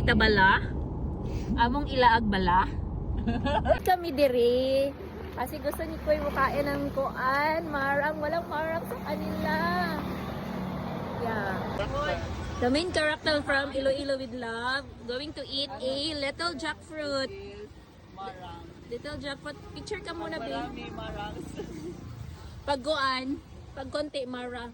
bisita bala. Among ilaag bala. Kami diri. Kasi gusto ni Koy mukain ng kuan. Marang, walang marang sa kanila. Yeah. The main character from Iloilo with Love going to eat a little jackfruit. Little jackfruit. Picture ka muna, babe. Pagguan. Pag konti, Mara.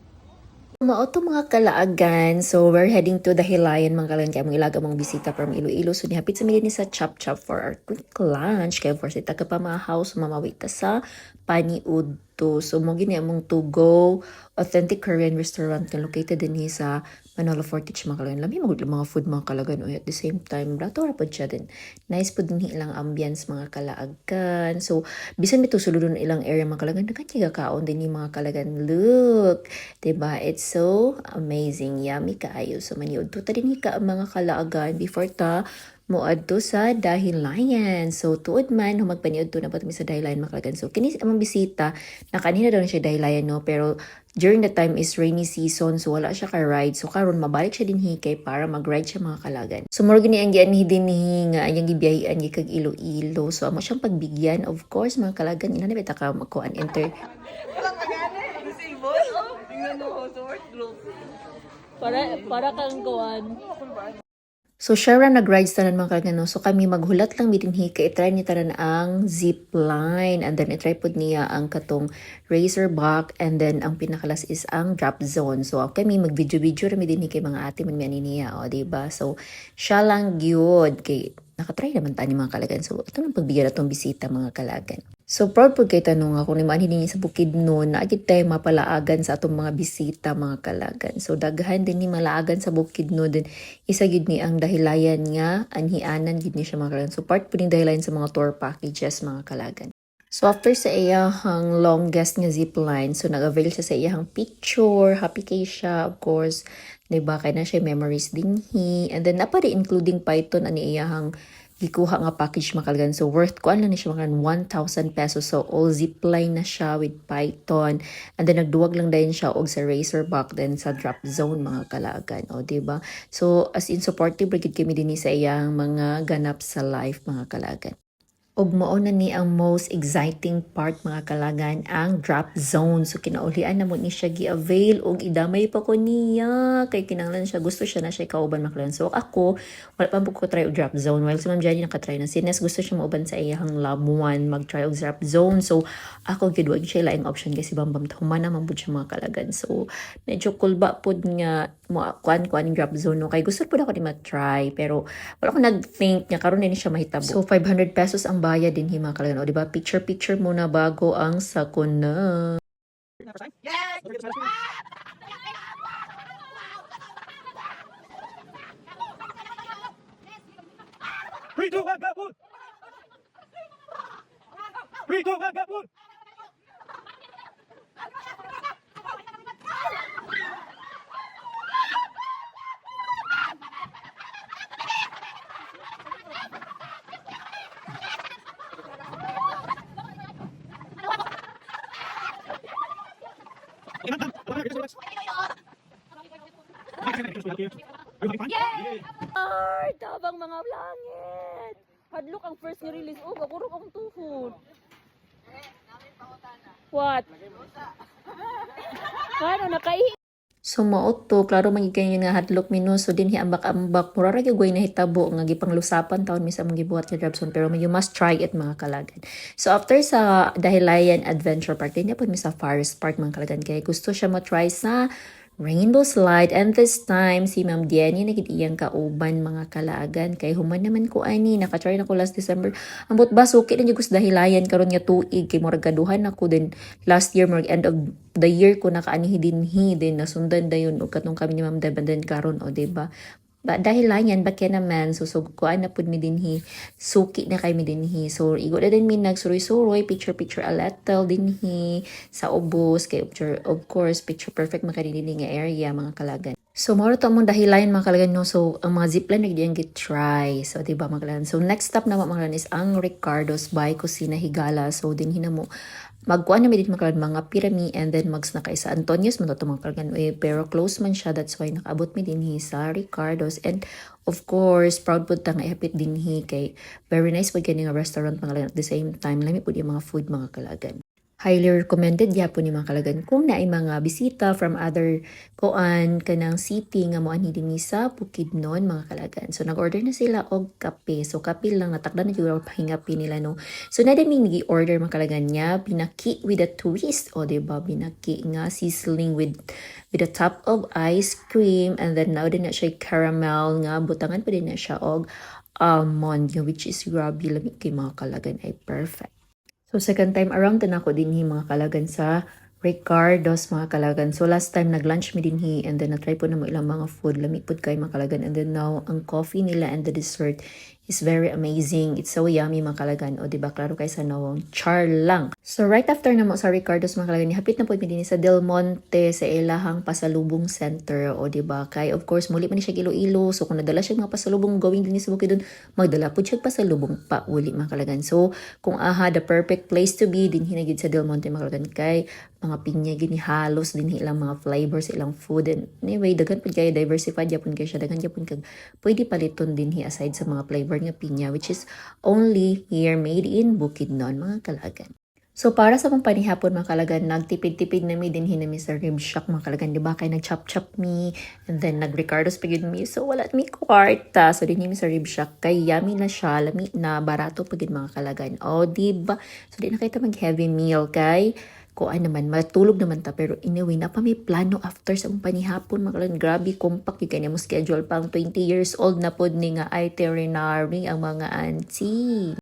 Mauto mga kalaagan, so we're heading to the Hilayan mga kalaagan kaya mga ilaga mong bisita from Iloilo. So nihapit sa mga ni sa Chop Chop for our quick lunch. Kaya for sita ka pa mga house, mamawit ta sa Paniudto. So mo gini among to go authentic Korean restaurant na located din sa Manolo Fortich mga kalaagan. Lami mga food mga kalaagan at the same time brato ra pod siya din. Nice pod din ilang ambience mga kalaagan. So bisan mito sulod ilang area mga kalaagan, nagkatiga kaon din ni mga kalaagan. Look, diba? It's so amazing. Yummy kaayo. So maniud to ta din ka mga kalaagan before ta moadto sa Dahilayan. So tuod man humagpaniud to na patumi sa Dahilayan makalagan. So kini among bisita na kanina daw na siya Dahilayan no, pero during the time is rainy season so wala siya ka ride. So karon mabalik siya dinhi kay para mag-ride siya mga kalagan. So murag ni ang gianhi dinhi nga anyang gibiyahian gi kag Iloilo. So amo siyang pagbigyan of course mga kalagan ina na beta ka magkuan enter. Para kang kuan. So, siya ra nag-rides tanan mga kagano. So, kami maghulat lang bitinhi ka itry ni tanan ang zip line. And then, itry pod niya ang katong razorback. And then, ang pinakalas is ang drop zone. So, kami mag-video-video rami din kay mga ate man niya. O, diba? So, siya lang gyud kay nakatry naman tani mga kalagan. So, ito nang pagbigyan na itong bisita mga kalagan. So, proud po kay tanong ako ni Manhin sa Bukidnon na agad tayo mapalaagan sa atong mga bisita mga kalagan. So, daghan din ni malaagan sa Bukidnon din. Isa gid ni ang dahilayan nga anhianan gid ni siya mga kalagan. So, part po ni dahilayan sa mga tour packages mga kalagan. So, after sa iyahang longest nga zip line, so nag-avail siya sa iyahang picture, happy kay siya, of course, diba, kaya na siya memories din and then napa including Python ani iyahang gikuha nga package makalagan. So, worth ko lang ni siya mga 1,000 pesos. So, all zip line na siya with Python. And then, nagduwag lang din siya og sa razorback then sa drop zone mga kalagan. O, diba? So, as in supportive, brigid kami din sa iyang mga ganap sa life mga kalagan. Og mao na ni ang most exciting part mga kalagan ang drop zone. So kinaulian na mo ni siya gi-avail og idamay pa ko niya kay kinahanglan siya gusto siya na siya kauban maklan. So ako wala pa ko try og drop zone while si Ma'am Jenny nakatry na sines gusto siya mauban sa iyang love one mag-try og drop zone. So ako gid wag siya laing option kasi bambam humana man pud siya mga kalagan. So medyo kulba pud nga mo kuan drop zone no kay gusto pud ako ni ma-try pero wala ko nag-think nga karon ni siya mahitabo. So 500 pesos ang bayad din hima kalagan. O diba picture muna bago ang sakuna. Yes! 3, 2, 1, go! 3, 2, 1, go! Ay, tabang mga langit. Hadlok ang first nga release. Oh, gagurog akong tuhod. What? Ano, nakaihi? So mauto, klaro magiging yun nga hadlok minus. So din hiambak-ambak. Mura ra gyud na hitabo nga gipanglusapan taon misa mong gibuhat nga Drabson. Pero you must try it mga kalagan. So after sa Dahilayan Adventure Park, din po sa Forest Park mga kalagan. Kaya gusto siya matry sa Rainbow Slide. And this time, si Ma'am Diany nagitiyang kauban mga kalagan. Kay human naman ko ani, nakatry na ko last December. Ambot ba, suki na yung Dahilayan karon nga tuig. Kay moragaduhan ako din last year, end of the year ko nakaanihi din nasundan dayon og katong kami ni Ma'am Deb and then karon o diba ba dahil lang yan bakya naman susuguan na pud mi dinhi suki na kay mi dinhi so igo na din mi nagsuroy-suroy picture a little dinhi sa ubos kay of course picture perfect makadili nga area mga kalagan. So, moro to mong dahilan mga kalagan, no? So, ang mga zipline na gid try. So, diba mga kalagan? So, next stop na mga kalagan is ang Ricardo's by Kusina Higala. So, din hina mo magkuhan na din mga kalagan mga pirami and then mags na kay sa Antonios man to mga kalagan. Pero close man siya, that's why nakaabot mi din hi sa Ricardo's. And of course, proud po tang ihapit din hi kay very nice pag nga restaurant mga kalagan. At the same time, lami po yung mga food mga kalagan. Highly recommended po ni mga kalagan kung naay mga bisita from other kuan kanang city nga mo ani dinhi sa Bukidnon mga kalagan. So nag-order na sila og kape. So kape lang natakdan na jud pahinga pi nila no. So na dami nigi-order mga kalagan niya pinaki with a twist o diba pinaki nga sizzling with a top of ice cream and then now din na siya caramel nga butangan pa din na siya og almond which is grabe lami kay mga kalagan ay perfect. So, second time around, ako din mga kalagan sa Ricardo's mga kalagan. So, last time nag-lunch mi din and then na-try po na mo ilang mga food. Lamig po kayo mga kalagan. And then now, ang coffee nila and the dessert is very amazing. It's so yummy mga kalagan. O, diba? Klaro kayo sa nawang char lang. So, right after na mo sa Ricardo's mga kalagan, hapit na po mi din sa Del Monte, sa ilahang pasalubong center. O, diba? Kay, of course, muli man siya Iloilo. So, kung nadala siya mga pasalubong gawin din sa Bukidnon, magdala po siya pasalubong pa uli mga kalagan. So, kung the perfect place to be, din hinagid sa Del Monte mga kalagan. Kay, mga pinya gini halos din ilang mga flavors ilang food and anyway daghan pud kay diversified yapon kay siya daghan yapon kag pwede paliton din aside sa mga flavor nga pinya which is only here made in Bukidnon mga kalagan. So para sa mong panihapon mga kalagan nagtipid-tipid na mi din hinami sa rib shack mga kalagan di ba kay nag-chop-chop mi and then nag-Ricardo's pagid mi so wala mi kwarta so din mi sa rib shack kay yummy na siya lami na barato pagid mga kalagan o di ba so di na kita mag heavy meal kay kuan naman, matulog naman ta, pero anyway, na pa may plano after sa mong panihapon, mga grabe, compact, yung kanya mo schedule pang 20 years old na pod ni nga itinerary ang mga auntie.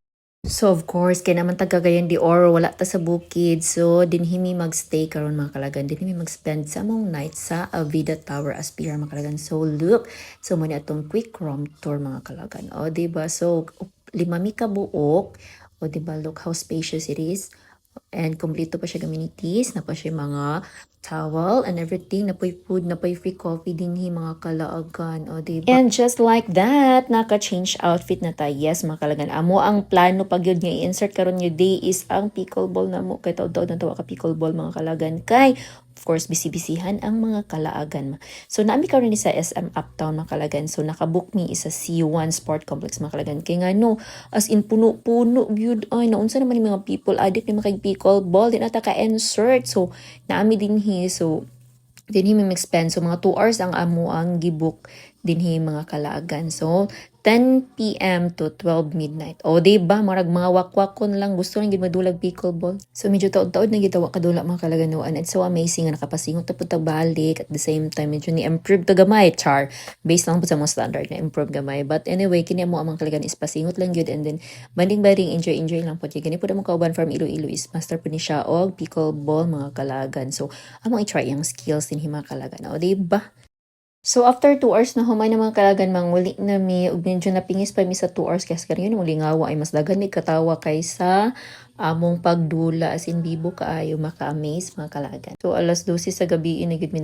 So of course, kaya naman tagagayan di Oro, wala ta sa bukid. So dinhimi magstay karon mga kalagan. Dinhimi mag-spend sa mong night sa Avida Tower Aspira mga kalagan. So look, so muna atong quick room tour mga kalagan. O diba? So 5 mi ka buok. O diba? Look how spacious it is. And kompleto pa siya amenities, na pa siya mga towel and everything, na po'y food, na po'y free coffee din mga kalaagan, o diba? And just like that, naka-change outfit na tayo. Yes, mga kalagan. Amo ang plano pag yun nga i-insert karon yung day is ang pickleball na mo. Kaya taod-taod na tawa ka pickleball mga kalagan. Kay, of course, bisi-bisihan ang mga kalaagan. So, naami karon ni sa SM Uptown mga kalagan. So, nakabook mi isa C1 Sport Complex mga kalagan. Kaya nga no, as in puno-puno, yun, ay, naunsa naman yung mga people addict na makag-pickleball, di nata ka-insert. So, naami din so, din may spend. So, mga 2 hours ang amo ang gibook din mga kalaagan. So, 10 p.m. to 12 midnight. O, diba? Marag mga wakwakon lang. Gusto lang madulag pickleball. So, medyo taod-taod na gitawa kadula mga kalaganuan. It's so amazing na nakapasingot na po balik. At the same time, medyo ni-improve to gamay. Char. Based lang po sa mga standard na improve gamay. But anyway, kini mo amang kalagan is pasingot lang yun. And then, banding-banding, enjoy lang po. Gani po na mga kauban from Iloilo is master po ni siya og pickleball mga kalagan. So, among i-try yung skills din mga kalagan. O, diba? So, after 2 hours na humay na mga kalagan, manguli na mi, ug medyo napingis pa mi sa 2 hours, kasi karon yun, muli ngawa ay mas dagan ni katawa kaysa among pagdula, as in bibo kaayo, maka-amaze mga kalagan. So, alas 12 sa gabi, inagid mi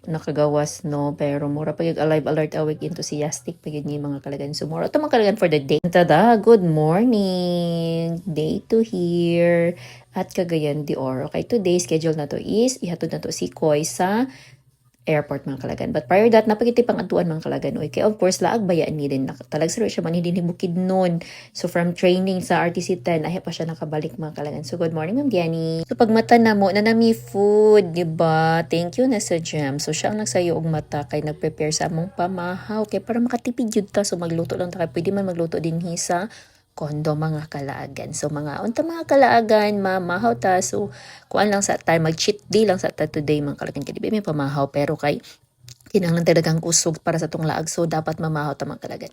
nakagawas, no, pero mura pa yung alive alert awig enthusiastic pagid ni mga kalagan. So, mura ito mga kalagan for the day. Tada, good morning! Day to here at Cagayan de Oro. Okay, today, schedule na to is, ihatod na to si Koy sa airport mga kalagan. But prior that, napagiti pang atuan mga kalagan. Okay, of course, laag bayaan ni din. Talag sa siya man, hindi ni Bukidnon. So, from training sa RTC 10, ahi pa siya nakabalik mga kalagan. So, good morning, Ma'am Diani. So, pag mata na mo, nanami food, diba? Thank you na sa Jam. So, siya ang nagsayo og mata kay nag-prepare sa among pamahaw. Kaya para makatipid yun ta. So, magluto lang ta. Kaya pwede man magluto din sa kondo mga kalaagan. So mga unta mga kalaagan, mamahaw ta. So kuan lang sa tayo, mag-cheat day lang sa ta today mga kalaagan. Kaya di may pamahaw pero kay kinahanglan talagang kusog para sa tong laag. So dapat mamahaw ta mga kalaagan.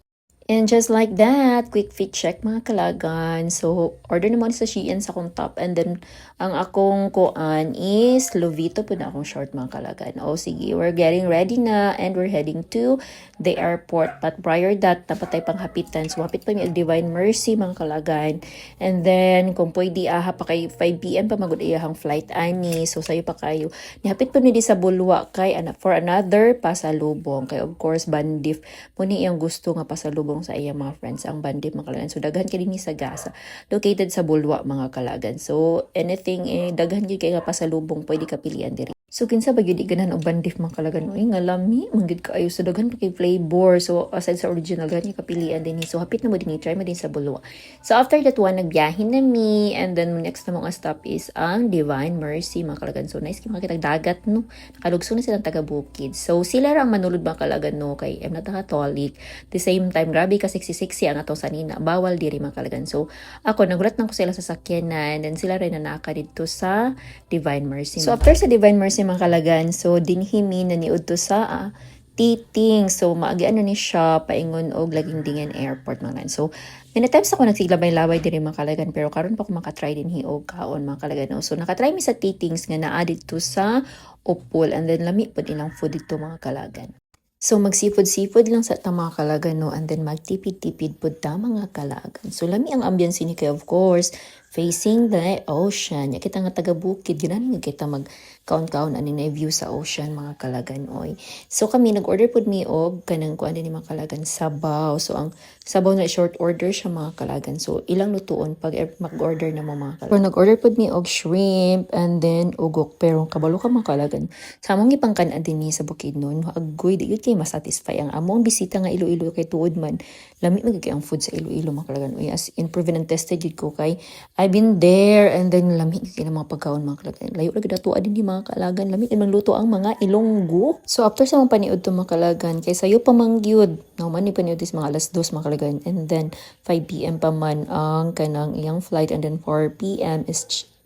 And just like that, quick fit check mga kalagan. So, order naman sa Shein sa akong top. And then, ang akong kuan is Lovito po na akong short mga kalagan. O sige, we're getting ready na and we're heading to the airport. But prior that, dapat tayo panghapitan. So, hapit pa yung Divine Mercy mga kalagan. And then, kung pwede aha pa kay 5 p.m. pa magod iyahang flight ani. So, sayo pa kayo. Nihapit pa ni di sa bulwa kay for another pasalubong. Kay of course, bandif. Muni iyang gusto nga pasalubong sa iyang mga friends ang bandit mga kalagan. So daghan kay dinhi sa Gasa, located sa Bulwa mga kalagan. So anything daghan gyud kay nga pasalubong pwede ka pilian diri. So kinsa ba gyud ganan og bandif mga kalagan? Uy nga lami manggid kaayo sa daghan pa kay flavor. So aside sa original gani kapilian dinhi. So hapit na mo dinhi try mo din sa Bulwa. So after that one nagbiyahe na mi and then next na mga stop is ang Divine Mercy mga kalagan. So nice kay makita dagat no. Nakalugso na silang taga Bukid. So sila ra ang manulod mga kalagan no kay I'm not a Catholic. The same time grabe ka sexy ang atong sanina. Bawal diri mga kalagan. So ako nagulat na ko sila sa sakyanan and then sila rin na naka dito sa Divine Mercy. So after sa Divine Mercy mga kalagan, so dinhimi na niud to sa Titing. So maagi ano ni siya paingon og Lagindingan Airport mga kalagan. So many times ako nagsiglabay-laway diri mga kalagan pero karon pa ko makatry din og kaon mga kalagan. No? So nakatry mi sa Titings nga naa dito sa Upol and then lami pud ilang food dito mga kalagan. So mag-seafood lang sa ta mga kalagan no and then magtipid-tipid pud ta mga kalagan. So lami ang ambience ni kay of course facing the ocean. Ya kita nga taga Bukid ginan kita mag kaon-kaon ani na view sa ocean mga kalagan oy. So kami nag-order pud mi og kanang kuan ni mga kalagan sabaw. So ang sabaw na short order siya mga kalagan. So ilang lutuon pag mag-order na mo mga kalagan. So nag-order pud mi og shrimp and then ugok pero kabalo ka mga kalagan. Sa among gipangkan dinhi sa Bukidnon agoy di gyud kay masatisfy ang among bisita nga Iloilo kay tuod man. Lami magiging ang food sa Iloilo mga kalagan oy as in proven and tested jud ko kay I've been there and then lami kay mga pagkaon mga kalagan. Layo ra gid ato din mga kalagan lami kay magluto ang mga Ilonggo. So after sa mga paniud to mga kalagan kay sayo pa mangyud. No man ni paniud is mga alas 2 mga kalagan and then 5 p.m. pa man ang kanang iyang flight and then 4 p.m. is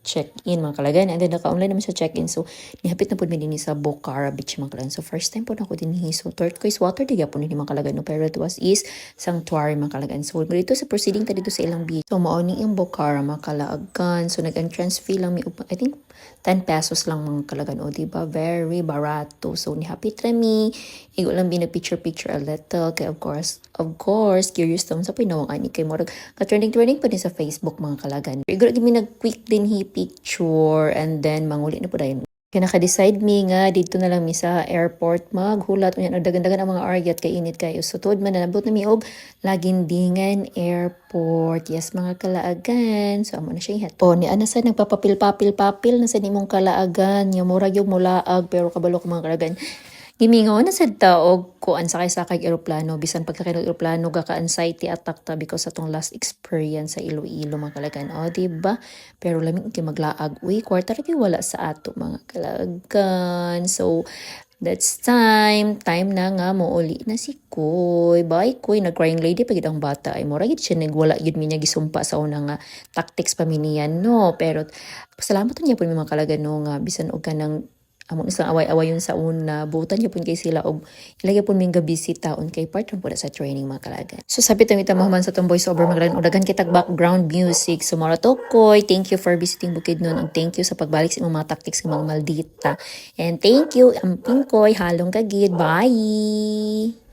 check-in mga kalagan and then naka-online naman sa check-in so nihapit na po din sa Bocara Beach mga kalagan. So first time po na ako din so turquoise water diga po ni mga kalagan no pero it was is sanctuary mga kalagan. So dito sa proceeding ta dito sa ilang beach. So mao ni yung Bocara mga kalagan. So nag-entrance fee lang mi I think 10 pesos lang mga kalagan o diba very barato. So nihapit rami igo lang picture a little kay of course curious tong sa pinawang ani kay mo ka-trending pa din sa Facebook mga kalagan. Igo gid mi nag-quick din picture and then manguli na po dayon. Kaya naka-decide mi nga dito na lang mi sa airport maghulat unya dagan-dagan ang mga aryat kay init kayo. So tuod man nabot na mi og Lagindingan Airport. Yes mga kalaagan. So amo na siya ihat. O ni ana sa nagpapapil-papil na sa nimong kalaagan. Nya murag yung mulaag pero kabalo ko mga kalaagan. Gimingaw na sad ta og kuan sakay eroplano bisan pagkakay eroplano ga ka-anxiety attack ta because atong last experience sa Iloilo mga kalagan. O diba? Pero lamig kay maglaag. Uy, kwarta ra wala sa ato mga kalagan. So that's time na nga mo uli na si Kuy. Bye Kuy, nag-crying lady pag ang bata ay mura gid siya nagwala gid minya gisumpa sa una nga tactics paminian no. Pero salamat niya po mga kalagan no nga bisan og kanang among isang away-away yun sa una, butan niyo po kay sila o ilagay po mga bisita on kay part po sa training mga kalagan. So sabi tamita mahuman sa tong voice over mga kalagan, o dagan kitag background music. So Maratokoy, thank you for visiting Bukidnon and thank you sa pagbalik sa mga tactics ng mga maldita. And thank you, Amping Koy, halong kagid. Bye!